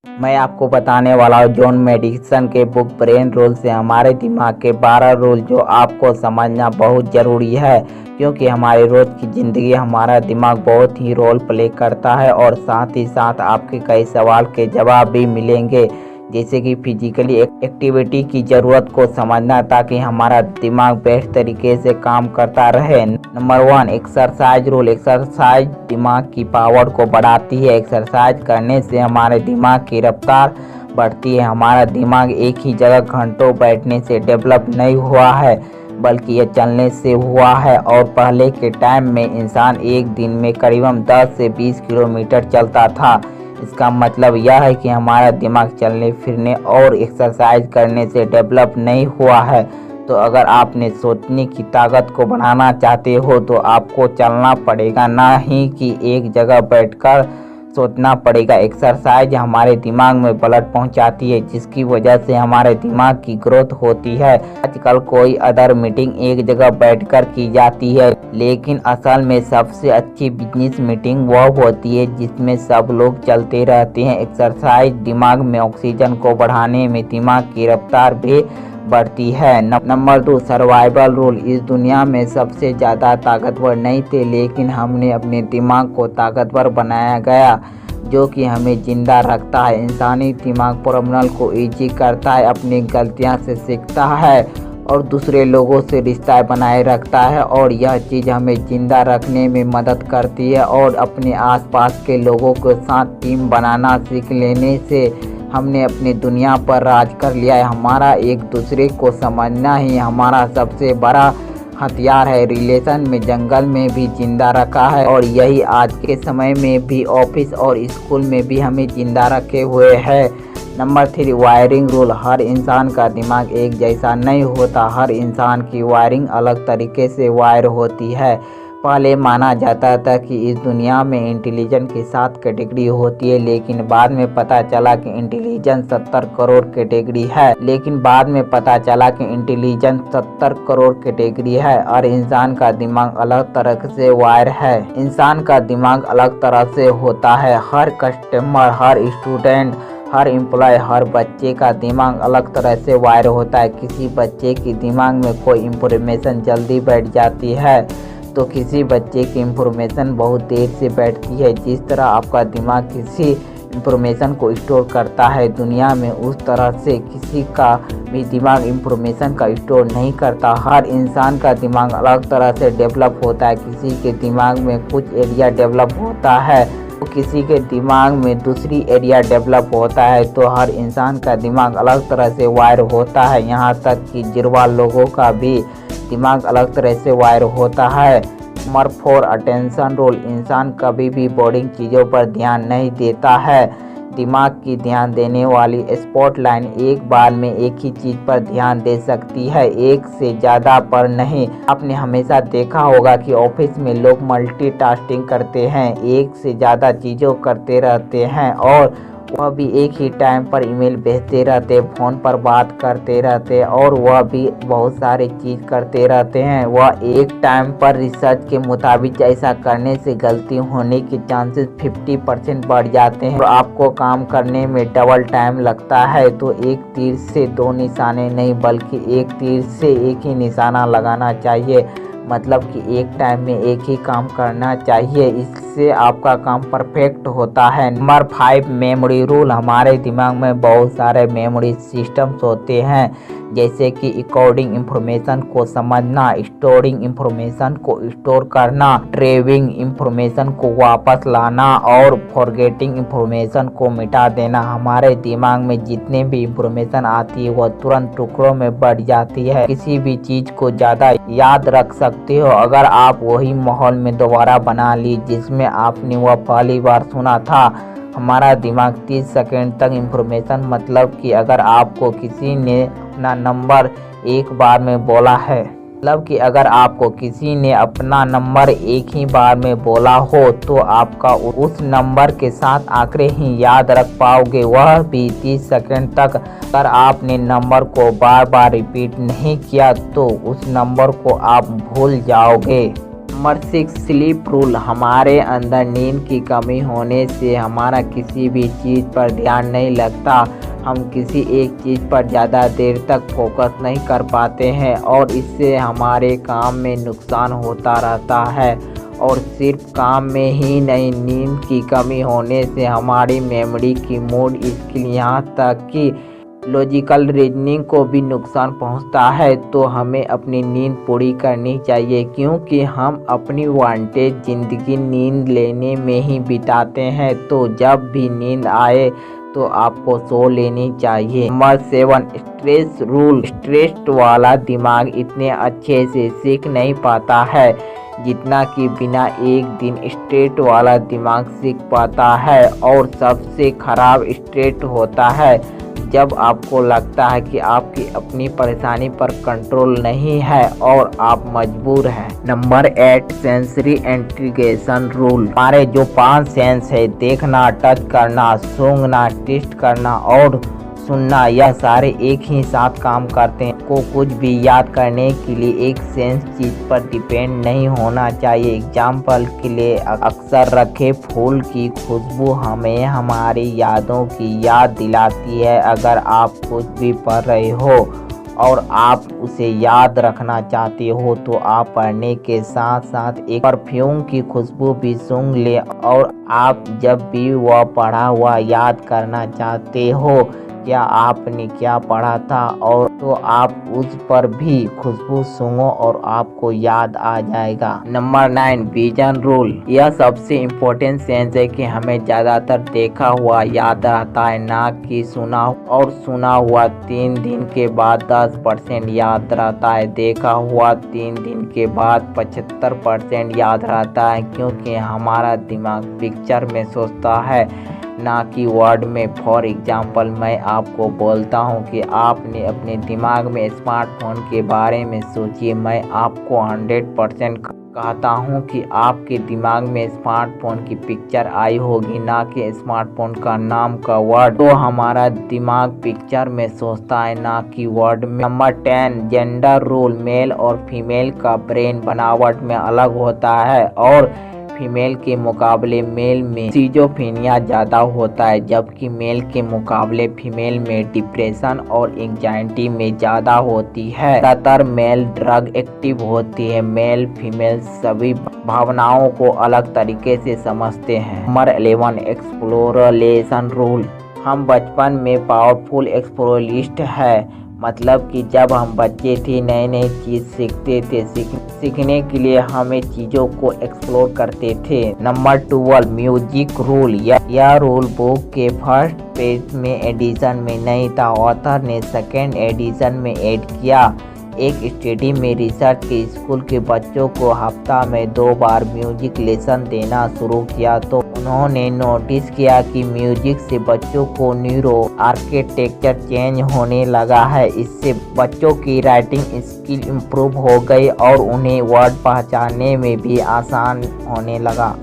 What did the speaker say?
मैं आपको बताने वाला हूँ जॉन मेडिसन के बुक ब्रेन रूल से हमारे दिमाग के 12 रूल जो आपको समझना बहुत ज़रूरी है, क्योंकि हमारी रोज़ की ज़िंदगी हमारा दिमाग बहुत ही रोल प्ले करता है और साथ ही साथ आपके कई सवाल के जवाब भी मिलेंगे, जैसे कि फिजिकली एक्टिविटी की ज़रूरत को समझना ताकि हमारा दिमाग बेस्ट तरीके से काम करता रहे। Number 1, exercise rule. एक्सरसाइज दिमाग की पावर को बढ़ाती है। एक्सरसाइज करने से हमारे दिमाग की रफ्तार बढ़ती है। हमारा दिमाग एक ही जगह घंटों बैठने से डेवलप नहीं हुआ है, बल्कि यह चलने से हुआ है। और पहले के टाइम में इंसान एक दिन में करीबन 10 से 20 किलोमीटर चलता था। इसका मतलब यह है कि हमारा दिमाग चलने फिरने और एक्सरसाइज करने से डेवलप नहीं हुआ है। तो अगर आपने सोचने की ताकत को बढ़ाना चाहते हो तो आपको चलना पड़ेगा, ना ही कि एक जगह बैठकर सोचना पड़ेगा। एक्सरसाइज हमारे दिमाग में ब्लड पहुंचाती है, जिसकी वजह से हमारे दिमाग की ग्रोथ होती है। आजकल कोई अदर मीटिंग एक जगह बैठकर की जाती है, लेकिन असल में सबसे अच्छी बिजनेस मीटिंग वह होती है जिसमें सब लोग चलते रहते हैं। एक्सरसाइज दिमाग में ऑक्सीजन को बढ़ाने में दिमाग की रफ्तार भी बढ़ती है। Number 2, survival rule. इस दुनिया में सबसे ज़्यादा ताकतवर नहीं थे, लेकिन हमने अपने दिमाग को ताकतवर बनाया गया, जो कि हमें जिंदा रखता है। इंसानी दिमाग प्रॉब्लम को ईजी करता है, अपनी गलतियां से सीखता है और दूसरे लोगों से रिश्ता बनाए रखता है, और यह चीज़ हमें जिंदा रखने में मदद करती है। और अपने आसपास के लोगों के साथ टीम बनाना सीख लेने से हमने अपनी दुनिया पर राज कर लिया है। हमारा एक दूसरे को समझना ही हमारा सबसे बड़ा हथियार है। रिलेशन में जंगल में भी जिंदा रखा है, और यही आज के समय में भी ऑफिस और स्कूल में भी हमें जिंदा रखे हुए है। Number 3, wiring rule. हर इंसान का दिमाग एक जैसा नहीं होता। हर इंसान की वायरिंग अलग तरीके से वायर होती है। पहले माना जाता था कि इस दुनिया में इंटेलिजेंस की 7 कैटेगरी होती है, लेकिन बाद में पता चला कि इंटेलिजेंस 70 करोड़ कैटेगरी है। और इंसान का दिमाग अलग तरह से वायर है। इंसान का दिमाग अलग तरह से होता है। हर कस्टमर, हर स्टूडेंट, हर एम्प्लॉय, हर बच्चे का दिमाग अलग तरह से वायर होता है। किसी बच्चे के दिमाग में कोई इंफॉर्मेशन जल्दी बैठ जाती है, तो किसी बच्चे की इंफॉर्मेशन बहुत देर से बैठती है। जिस तरह आपका दिमाग किसी इंफॉर्मेशन को स्टोर करता है दुनिया में, उस तरह से किसी का भी दिमाग इंफॉर्मेशन का स्टोर नहीं करता। हर इंसान का दिमाग अलग तरह से डेवलप होता है। किसी के दिमाग में कुछ एरिया डेवलप होता है तो किसी के दिमाग में दूसरी एरिया डेवलप होता है। तो हर इंसान का दिमाग अलग तरह से वायर होता है। यहाँ तक कि जुड़वा लोगों का भी दिमाग अलग तरह से वायर होता है। Number 4, attention rule. इंसान कभी भी बोरिंग चीज़ों पर ध्यान नहीं देता है। दिमाग की ध्यान देने वाली स्पॉटलाइट एक बार में एक ही चीज़ पर ध्यान दे सकती है, एक से ज़्यादा पर नहीं। आपने हमेशा देखा होगा कि ऑफिस में लोग मल्टीटास्किंग करते हैं, एक से ज़्यादा चीज़ों करते रहते हैं, और वह भी एक ही टाइम पर ईमेल भेजते रहते, फ़ोन पर बात करते रहते, और वह भी बहुत सारी चीज़ करते रहते हैं। वह एक टाइम पर रिसर्च के मुताबिक ऐसा करने से गलती होने के चांसेस 50% बढ़ जाते हैं, और आपको काम करने में डबल टाइम लगता है। तो एक तीर से 2 निशाने नहीं, बल्कि एक तीर से एक ही निशाना लगाना चाहिए। मतलब कि एक टाइम में एक ही काम करना चाहिए, इससे आपका काम परफेक्ट होता है। Number 5, memory rule. हमारे दिमाग में बहुत सारे मेमोरी सिस्टम्स होते हैं, जैसे कि रिकॉर्डिंग इंफॉर्मेशन को समझना, स्टोरिंग इंफॉर्मेशन को स्टोर करना, ट्रेविंग इंफॉर्मेशन को वापस लाना, और फॉरगेटिंग इंफॉर्मेशन को मिटा देना। हमारे दिमाग में जितने भी इंफॉर्मेशन आती है वह तुरंत टुकड़ों में बढ़ जाती है। किसी भी चीज़ को ज़्यादा याद रख सकते हो अगर आप वही माहौल में दोबारा बना ली जिसमें आपने वह पहली बार सुना था। हमारा दिमाग 30 सेकंड तक इंफॉर्मेशन, मतलब कि अगर आपको किसी ने अपना नंबर एक बार में बोला है, मतलब कि अगर आपको किसी ने अपना नंबर एक ही बार में बोला हो, तो आपका उस नंबर के साथ आंकड़े ही याद रख पाओगे, वह भी 30 सेकंड तक। अगर आपने नंबर को बार बार रिपीट नहीं किया तो उस नंबर को आप भूल जाओगे। Number 6 sleep rule. हमारे अंदर नींद की कमी होने से हमारा किसी भी चीज़ पर ध्यान नहीं लगता। हम किसी एक चीज़ पर ज़्यादा देर तक फोकस नहीं कर पाते हैं और इससे हमारे काम में नुकसान होता रहता है। और सिर्फ काम में ही नहीं, नींद की कमी होने से हमारी मेमोरी की मूड स्किल यहाँ तक कि लॉजिकल रीजनिंग को भी नुकसान पहुंचता है। तो हमें अपनी नींद पूरी करनी चाहिए, क्योंकि हम अपनी वांटेड ज़िंदगी नींद लेने में ही बिताते हैं। तो जब भी नींद आए तो आपको सो लेनी चाहिए। Number 7 stress rule. स्ट्रेस वाला दिमाग इतने अच्छे से सीख नहीं पाता है जितना कि बिना एक दिन स्ट्रेस वाला दिमाग सीख पाता है। और सबसे खराब स्ट्रेस होता है जब आपको लगता है कि आपकी अपनी परेशानी पर कंट्रोल नहीं है और आप मजबूर हैं। Number 8 sensory integration rule. हमारे जो 5 सेंस है, देखना, टच करना, सूंघना, टेस्ट करना और सुनना, यह सारे एक ही साथ काम करते हैं। को कुछ भी याद करने के लिए एक सेंस चीज पर डिपेंड नहीं होना चाहिए। एग्जाम्पल के लिए अक्सर रखे फूल की खुशबू हमें हमारी यादों की याद दिलाती है। अगर आप कुछ भी पढ़ रहे हो और आप उसे याद रखना चाहते हो तो आप पढ़ने के साथ साथ एक परफ्यूम की खुशबू भी सूंघ ले और आप जब भी वह पढ़ा हुआ याद करना चाहते हो क्या आपने क्या पढ़ा था और तो आप उस पर भी खुशबू सूंघो और आपको याद आ जाएगा। Number 9 vision rule. यह सबसे इम्पोर्टेंट सेंस है कि हमें ज़्यादातर देखा हुआ याद रहता है, ना कि सुना। और सुना हुआ 3 दिन के बाद 10% याद रहता है, देखा हुआ 3 दिन के बाद 75% याद रहता है, क्योंकि हमारा दिमाग पिक्चर में सोचता है ना कि वर्ड में। फॉर एग्जाम्पल मैं आपको बोलता हूँ कि आपने अपने दिमाग में स्मार्टफोन के बारे में सोचिए, मैं आपको 100% कहता हूँ कि आपके दिमाग में स्मार्टफोन की पिक्चर आई होगी, ना कि स्मार्टफोन का नाम का वर्ड। तो हमारा दिमाग पिक्चर में सोचता है, ना कि वर्ड में। Number 10 gender rule. मेल और फीमेल का ब्रेन बनावट में अलग होता है और फीमेल के मुकाबले मेल में सिजोफ्रेनिया ज़्यादा होता है, जबकि मेल के मुकाबले फीमेल में डिप्रेशन और एंजाइटी में ज़्यादा होती है। ज़्यादातर मेल ड्रग एक्टिव होती है। मेल फीमेल सभी भावनाओं को अलग तरीके से समझते हैं। Number 11 exploration rule. हम बचपन में पावरफुल एक्सप्लोरिस्ट है, मतलब कि जब हम बच्चे थे नए नए चीज़ सीखते थे। सीखने के लिए हमें चीज़ों को एक्सप्लोर करते थे। Number 12 music rule. यह रूल बुक के फर्स्ट पेज में एडिशन में नहीं था, ऑथर ने सेकेंड एडिशन में ऐड किया। एक स्टडी में रिसर्च के स्कूल के बच्चों को हफ्ता में 2 बार म्यूजिक लेसन देना शुरू किया तो उन्होंने नोटिस किया कि म्यूजिक से बच्चों को न्यूरो आर्किटेक्चर चेंज होने लगा है। इससे बच्चों की राइटिंग स्किल इम्प्रूव हो गई और उन्हें वर्ड पहचानने में भी आसान होने लगा।